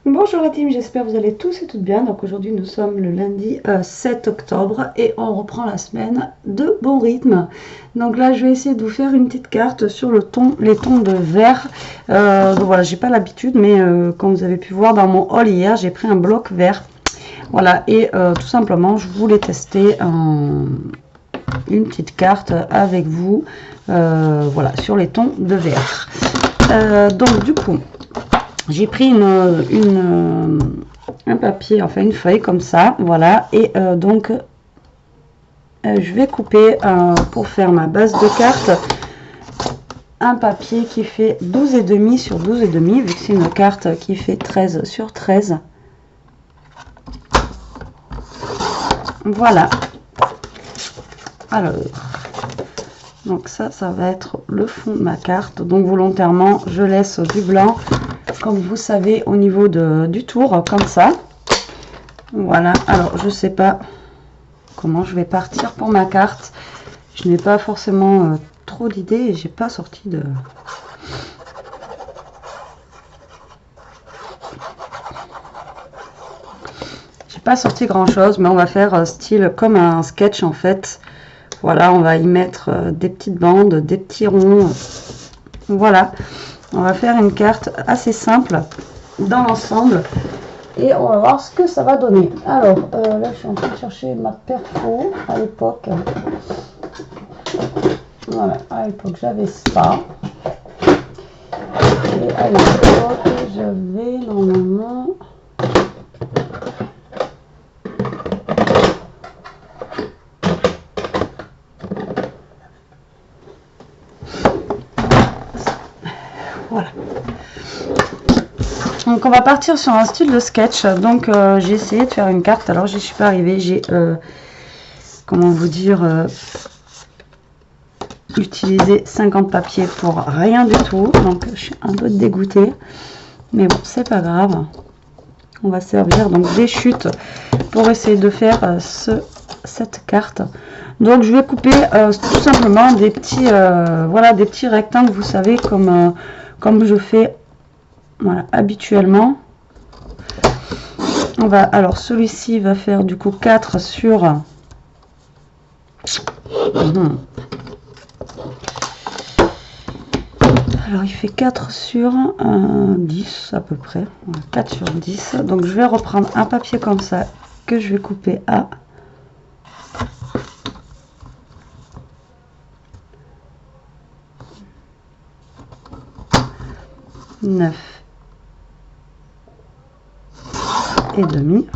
Bonjour la team, j'espère que vous allez tous et toutes bien. Donc aujourd'hui nous sommes le lundi 7 octobre et on reprend la semaine de bon rythme. Donc là je vais essayer de vous faire une petite carte sur les tons de vert. Donc voilà, j'ai pas l'habitude, mais comme vous avez pu voir dans mon haul hier, j'ai pris un bloc vert. Voilà, et tout simplement je voulais tester une petite carte avec vous, voilà, sur les tons de vert. Donc du coup, j'ai pris un papier, enfin une feuille comme ça, voilà, et donc je vais couper pour faire ma base de carte un papier qui fait 12,5 sur 12,5, vu que c'est une carte qui fait 13 sur 13. Voilà. Alors, donc ça va être le fond de ma carte. Donc volontairement, je laisse du blanc, comme vous savez, au niveau du tour, comme ça. Voilà. Alors, je sais pas comment je vais partir pour ma carte. Je n'ai pas forcément trop d'idées et j'ai pas sorti de... J'ai pas sorti grand chose, mais on va faire style comme un sketch en fait. Voilà, on va y mettre des petites bandes, des petits ronds. Voilà, on va faire une carte assez simple dans l'ensemble. Et on va voir ce que ça va donner. Alors, là, je suis en train de chercher ma perfo à l'époque. Voilà, à l'époque, j'avais ça. Et à l'époque, j'avais normalement... Voilà. Donc on va partir sur un style de sketch. Donc j'ai essayé de faire une carte. Alors j'y suis pas arrivée. J'ai comment vous dire, utilisé 50 papiers pour rien du tout. Donc je suis un peu dégoûtée. Mais bon, c'est pas grave. On va servir donc des chutes pour essayer de faire cette carte. Donc je vais couper tout simplement des petits voilà, des petits rectangles, vous savez, comme je fais, voilà, habituellement. On va, alors celui-ci va faire du coup 4 sur alors il fait 4 sur 10 à peu près, 4 sur 10. Donc je vais reprendre un papier comme ça que je vais couper à 9 et demi.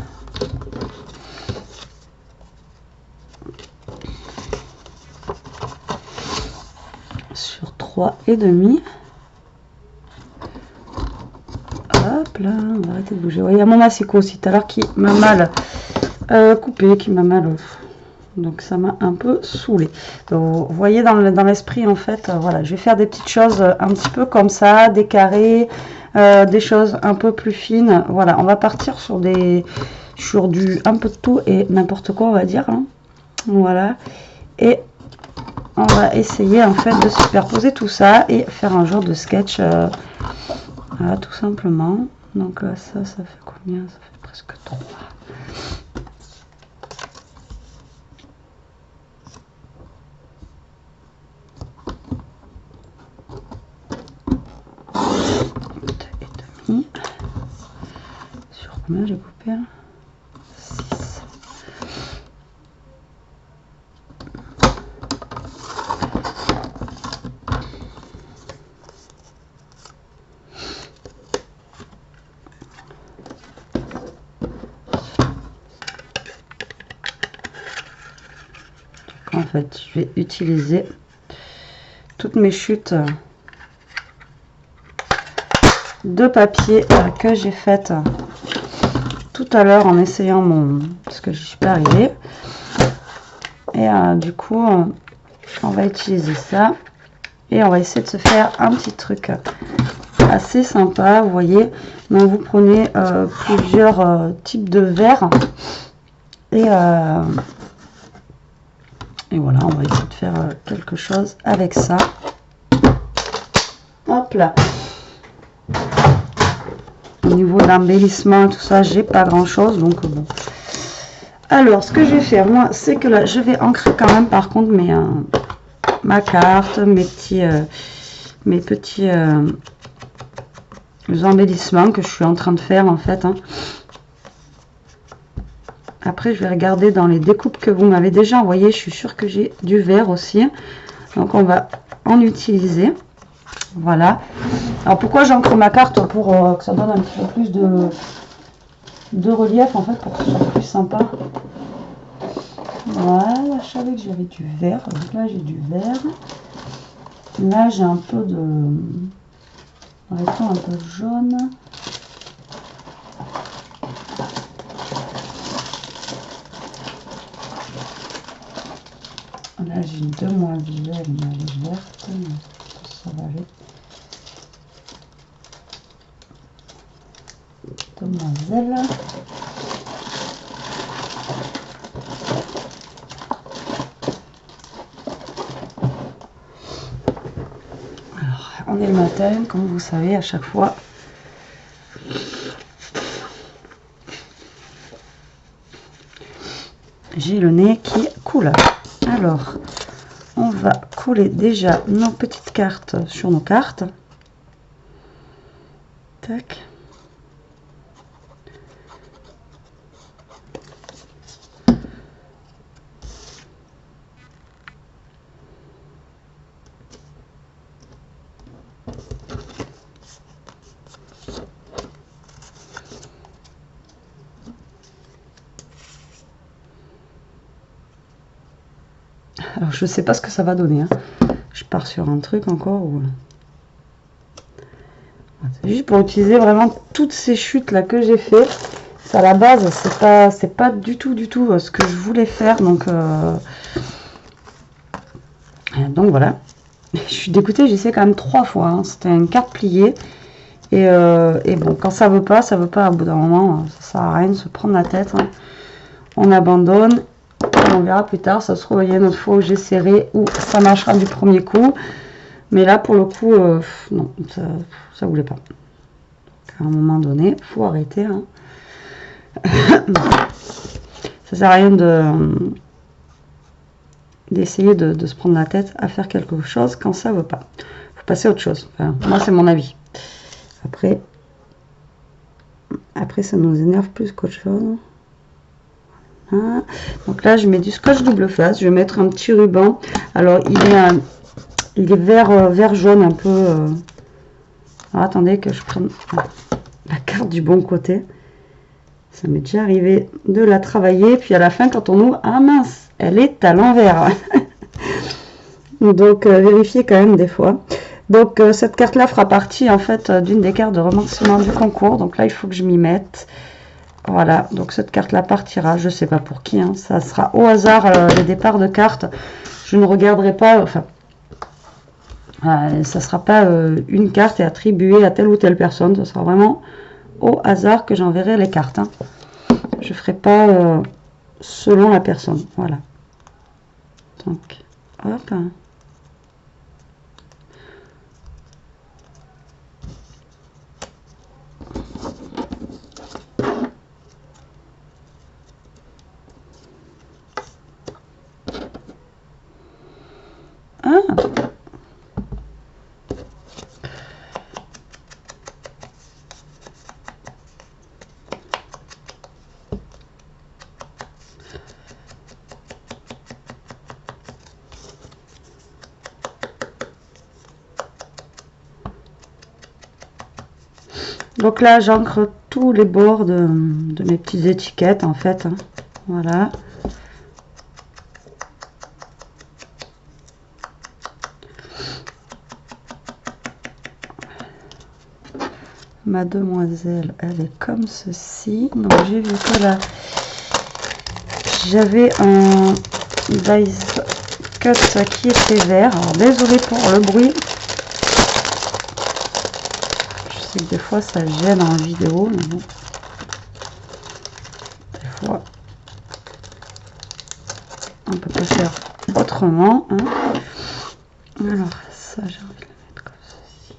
Sur 3 et demi. Hop là, on va arrêter de bouger. Ouais, il y a mon massicot aussi tout à l'heure qui m'a mal coupé, qui m'a mal... Donc ça m'a un peu saoulé. Donc vous voyez dans l'esprit en fait, voilà, je vais faire des petites choses un petit peu comme ça, des carrés, des choses un peu plus fines. Voilà, on va partir sur du un peu de tout et n'importe quoi, on va dire, hein. Voilà, et on va essayer en fait de superposer tout ça et faire un genre de sketch, voilà, tout simplement. Donc ça fait combien? Ça fait presque 3. Sur combien j'ai coupé là? 6. En fait, je vais utiliser toutes mes chutes de papier que j'ai faites tout à l'heure en essayant parce que je suis pas arrivée. Et du coup, on va utiliser ça et on va essayer de se faire un petit truc assez sympa, vous voyez. Donc vous prenez plusieurs types de verres et voilà, on va essayer de faire quelque chose avec ça. Hop là. niveau de l'embellissement, tout ça, j'ai pas grand chose. Donc bon. Alors, ce que je vais faire, moi, c'est que là, je vais ancrer quand même, par contre, ma carte, mes petits embellissements que je suis en train de faire, en fait. Hein. Après, je vais regarder dans les découpes que vous m'avez déjà envoyées. Je suis sûre que j'ai du vert aussi. Donc, on va en utiliser. Voilà. Alors, pourquoi j'encre ma carte? Pour que ça donne un petit peu plus de relief, en fait, pour que ce soit plus sympa. Voilà, je savais que j'avais du vert. Donc là, j'ai du vert. Là, j'ai un peu de... un peu de jaune. Là, j'ai une demoiselle, mais elle est verte. Ça va aller. Demoiselle. Alors, on est le matin, comme vous savez, à chaque fois. J'ai le nez qui coule. Alors, on va coller déjà nos petites cartes sur nos cartes. Tac. Alors, je sais pas ce que ça va donner. Hein. Je pars sur un truc encore. Où... C'est juste pour utiliser vraiment toutes ces chutes là que j'ai fait. À la base, c'est pas du tout ce que je voulais faire. Donc voilà. Je suis dégoûtée. J'ai essayé quand même 3 fois. Hein. C'était une carte pliée. Et bon, quand ça veut pas, ça veut pas. Au bout d'un moment, ça sert à rien de se prendre la tête. Hein. On abandonne. On verra plus tard, ça se trouve il y a une autre fois où j'essaierai ou ça marchera du premier coup, mais là pour le coup non, ça voulait pas. Donc, à un moment donné, faut arrêter. Hein. Ça sert à rien d'essayer de se prendre la tête à faire quelque chose quand ça veut pas. Faut passer à autre chose. Enfin, moi c'est mon avis. Après ça nous énerve plus qu'autre chose. Hein. Donc là je mets du scotch double face, je vais mettre un petit ruban. Alors il est vert jaune un peu. Alors, attendez que je prenne la carte du bon côté. Ça m'est déjà arrivé de la travailler, puis à la fin quand on ouvre, ah mince, elle est à l'envers. Donc vérifiez quand même des fois. Donc cette carte là fera partie en fait d'une des cartes de remerciement du concours. Donc là il faut que je m'y mette. Voilà, donc cette carte-là partira, je sais pas pour qui, hein. Ça sera au hasard les départs de cartes. Je ne regarderai pas, enfin, ça sera pas une carte et attribuée à telle ou telle personne. Ça sera vraiment au hasard que j'enverrai les cartes. Hein. Je ferai pas selon la personne, voilà. Donc, hop. Ah. Donc là, j'encre tous les bords de mes petites étiquettes en fait. Hein. Voilà. Ma demoiselle, elle est comme ceci. Donc j'ai vu que là, j'avais un dice cut qui était vert. Alors désolé pour le bruit. Je sais que des fois ça gêne en vidéo, mais bon. Des fois, on peut pas faire autrement. Hein. Alors ça, j'ai envie de le mettre comme ceci.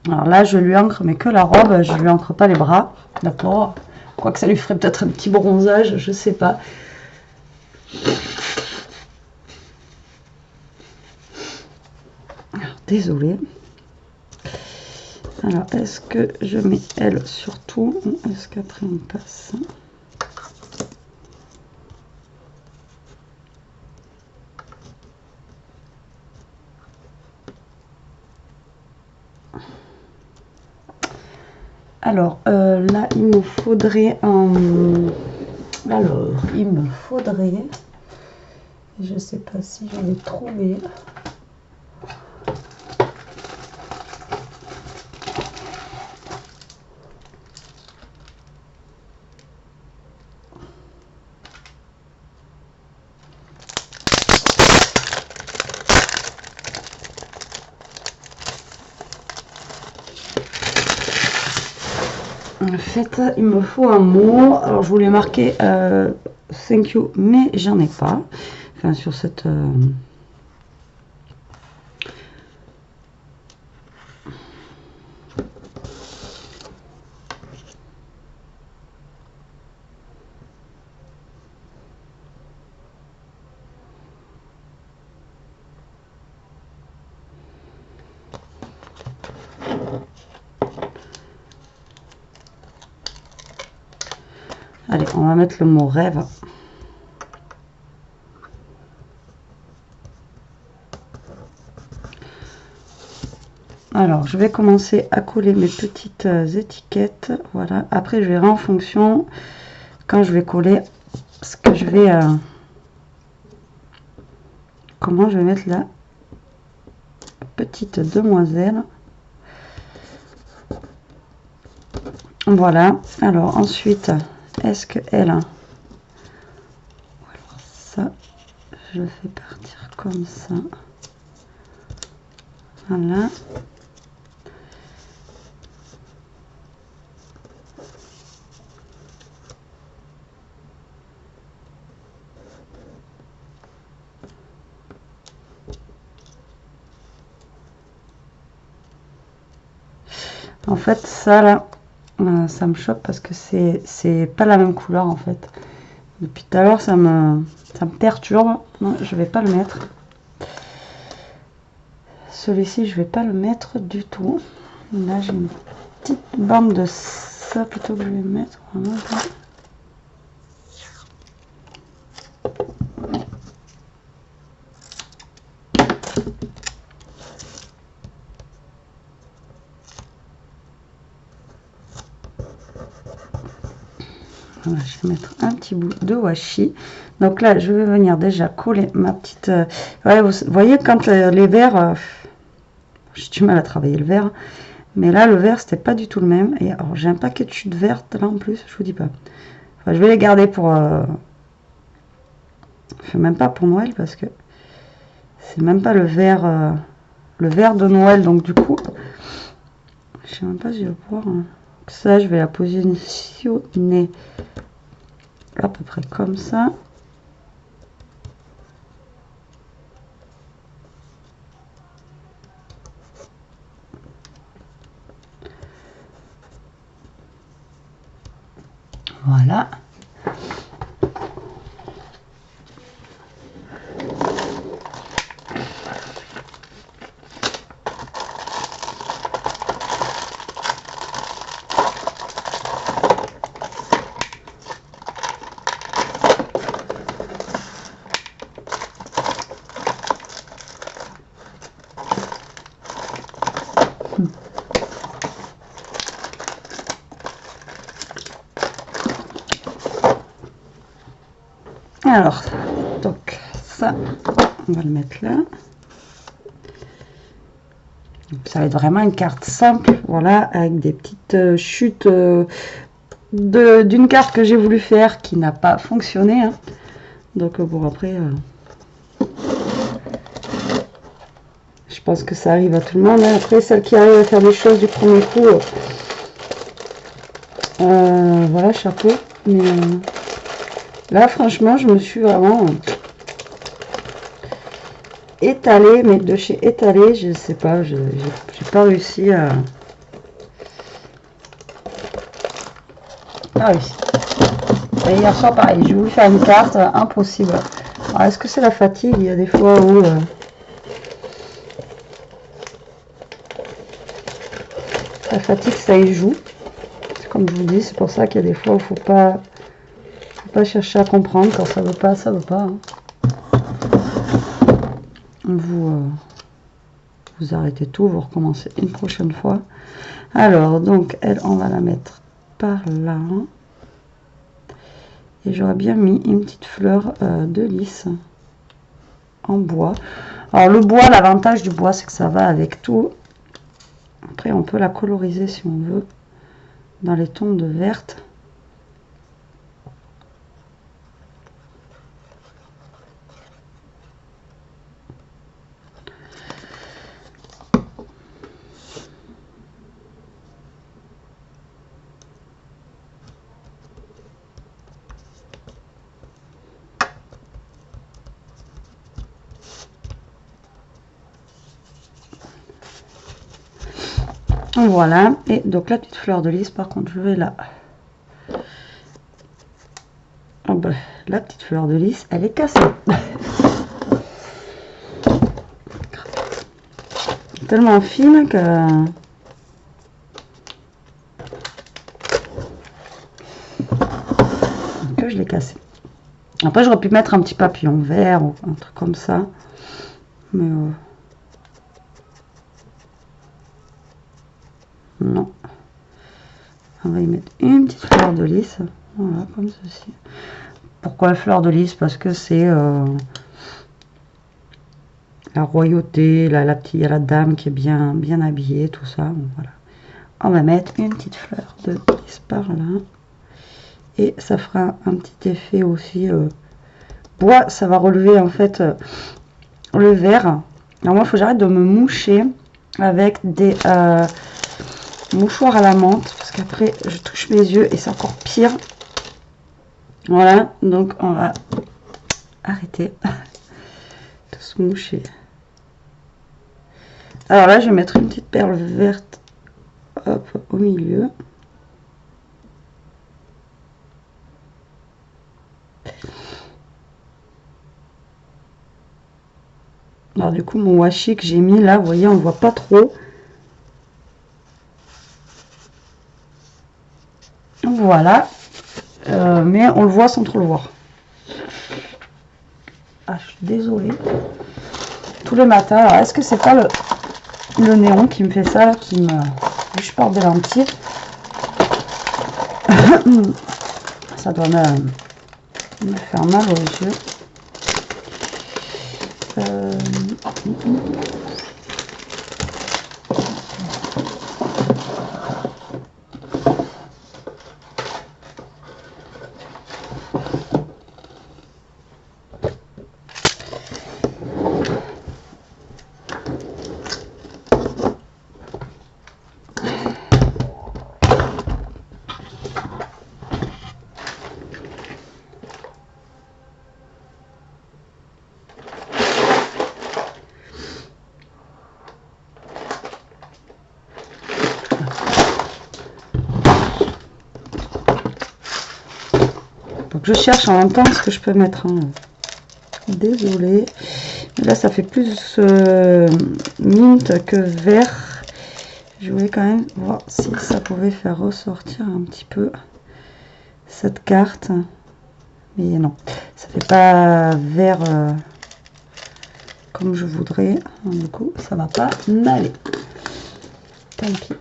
Alors là, je lui encre, mais que la robe, je lui encre pas les bras, d'accord? Quoique ça lui ferait peut-être un petit bronzage, je sais pas. Alors, désolée. Alors, est-ce que je mets elle surtout ou est-ce qu'après on passe? Alors, là, il me faudrait un... Alors, il me faudrait... Je sais pas si je vais trouver... En fait, il me faut un mot. Alors, je voulais marquer thank you, mais j'en ai pas. Enfin, sur cette... Allez, on va mettre le mot rêve. Alors, je vais commencer à coller mes petites étiquettes. Voilà. Après, je verrai en fonction, quand je vais coller, ce que je vais... comment je vais mettre la petite demoiselle. Voilà. Alors, ensuite, est-ce que elle... Alors, ça, je le fais partir comme ça. Voilà. En fait, ça là, ça me choque parce que c'est pas la même couleur en fait. Depuis tout à l'heure, ça me perturbe. Non, je vais pas le mettre. Celui-ci, je vais pas le mettre du tout. Là, j'ai une petite bande de ça plutôt que je vais mettre. Voilà, je vais mettre un petit bout de washi. Donc là, je vais venir déjà coller ma petite... ouais, vous voyez, quand les verres... j'ai du mal à travailler le vert. Mais là, le vert, c'était pas du tout le même. Et alors, j'ai un paquet de chutes vertes là en plus, je vous dis pas. Enfin, je vais les garder pour... enfin, même pas pour Noël parce que c'est même pas le vert de Noël. Donc du coup, je sais même pas si je vais pouvoir... Ça, je vais la positionner à peu près comme ça. Voilà. Alors, donc ça, on va le mettre là. Donc, ça va être vraiment une carte simple, voilà, avec des petites chutes d'une carte que j'ai voulu faire qui n'a pas fonctionné. Hein. Donc bon, après, je pense que ça arrive à tout le monde. Hein. Après, celle qui arrive à faire des choses du premier coup, voilà, chapeau. Mais là, franchement, je me suis vraiment étalée, mais de chez étalée, je sais pas, j'ai pas réussi à... pas réussi. Et hier soir, pareil, j'ai voulu faire une carte, impossible. Est-ce que c'est la fatigue? Il y a des fois où... la fatigue, ça y joue. Comme je vous dis, c'est pour ça qu'il y a des fois où il ne faut pas chercher à comprendre. Quand ça veut pas, ça veut pas. Hein. Vous arrêtez tout, vous recommencez une prochaine fois. Alors, donc, elle, on va la mettre par là. Et j'aurais bien mis une petite fleur de lys en bois. Alors, le bois, l'avantage du bois, c'est que ça va avec tout. Après, on peut la coloriser si on veut dans les tons de verte. Voilà, et donc la petite fleur de lys, par contre, je vais la... Oh ben, la petite fleur de lys, elle est cassée. Tellement fine que je l'ai cassée. Après, j'aurais pu mettre un petit papillon vert ou un truc comme ça. Mais... non. On va y mettre une petite fleur de lys. Voilà, comme ceci. Pourquoi la fleur de lys? Parce que c'est la royauté, il y a la dame qui est bien habillée, tout ça. Bon, voilà. On va mettre une petite fleur de lys par là. Et ça fera un petit effet aussi. Bois, ça va relever en fait le vert. Alors moi, il faut que j'arrête de me moucher avec des... mouchoir à la menthe, parce qu'après je touche mes yeux et c'est encore pire. Voilà, donc on va arrêter de se moucher. Alors là, je vais mettre une petite perle verte, hop, au milieu. Alors du coup, mon washi que j'ai mis là, vous voyez, on voit pas trop. Voilà, mais on le voit sans trop le voir. Ah, je suis désolée. Tous les matins, alors est-ce que c'est pas le néon qui me fait ça, qui me... Je porte des lentilles. Ça doit me faire mal aux yeux. Je cherche en même temps ce que je peux mettre. Hein. Désolée. Là, ça fait plus mint que vert. Je voulais quand même voir si ça pouvait faire ressortir un petit peu cette carte. Mais non, ça fait pas vert comme je voudrais. Du coup, ça va pas m'aller. Tant pis.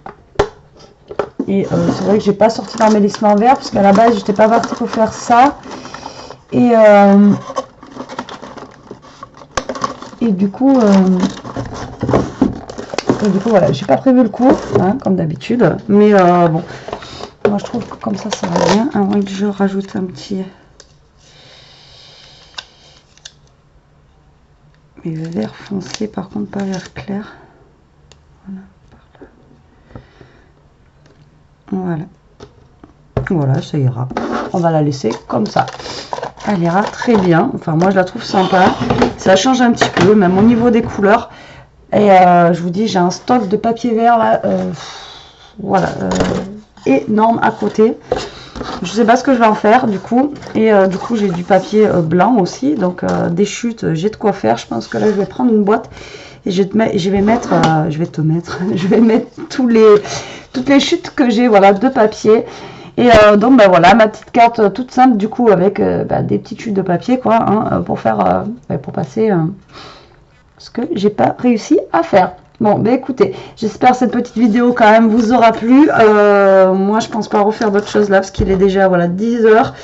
Et c'est vrai que j'ai pas sorti l'embellissement vert parce qu'à la base j'étais pas partie pour faire ça. Et du coup voilà, j'ai pas prévu le coup, hein, comme d'habitude. Mais bon, moi je trouve que comme ça va bien. À moins que je rajoute un petit... Mais vert foncé, par contre pas vert clair. Voilà, par là. Voilà. Voilà, ça ira. On va la laisser comme ça. Elle ira très bien. Enfin, moi, je la trouve sympa. Ça change un petit peu, même au niveau des couleurs. Et je vous dis, j'ai un stock de papier vert là. Voilà. Énorme à côté. Je sais pas ce que je vais en faire du coup. Et du coup j'ai du papier blanc aussi. Donc des chutes, j'ai de quoi faire. Je pense que là je vais prendre une boîte. Et je vais mettre, je vais mettre toutes les chutes que j'ai, voilà, de papier. Et donc ben voilà, ma petite carte toute simple du coup avec des petites chutes de papier quoi, hein, pour faire, pour passer ce que j'ai pas réussi à faire. Bon, ben écoutez, j'espère que cette petite vidéo quand même vous aura plu. Moi, je pense pas refaire d'autres choses là parce qu'il est déjà voilà 10 heures.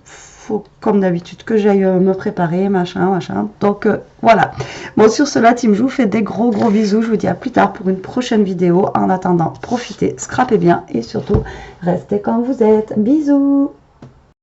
Faut comme d'habitude que j'aille me préparer, machin. Donc voilà. Bon, sur cela, team, je vous fais des gros bisous. Je vous dis à plus tard pour une prochaine vidéo. En attendant, profitez, scrapez bien et surtout, restez comme vous êtes. Bisous.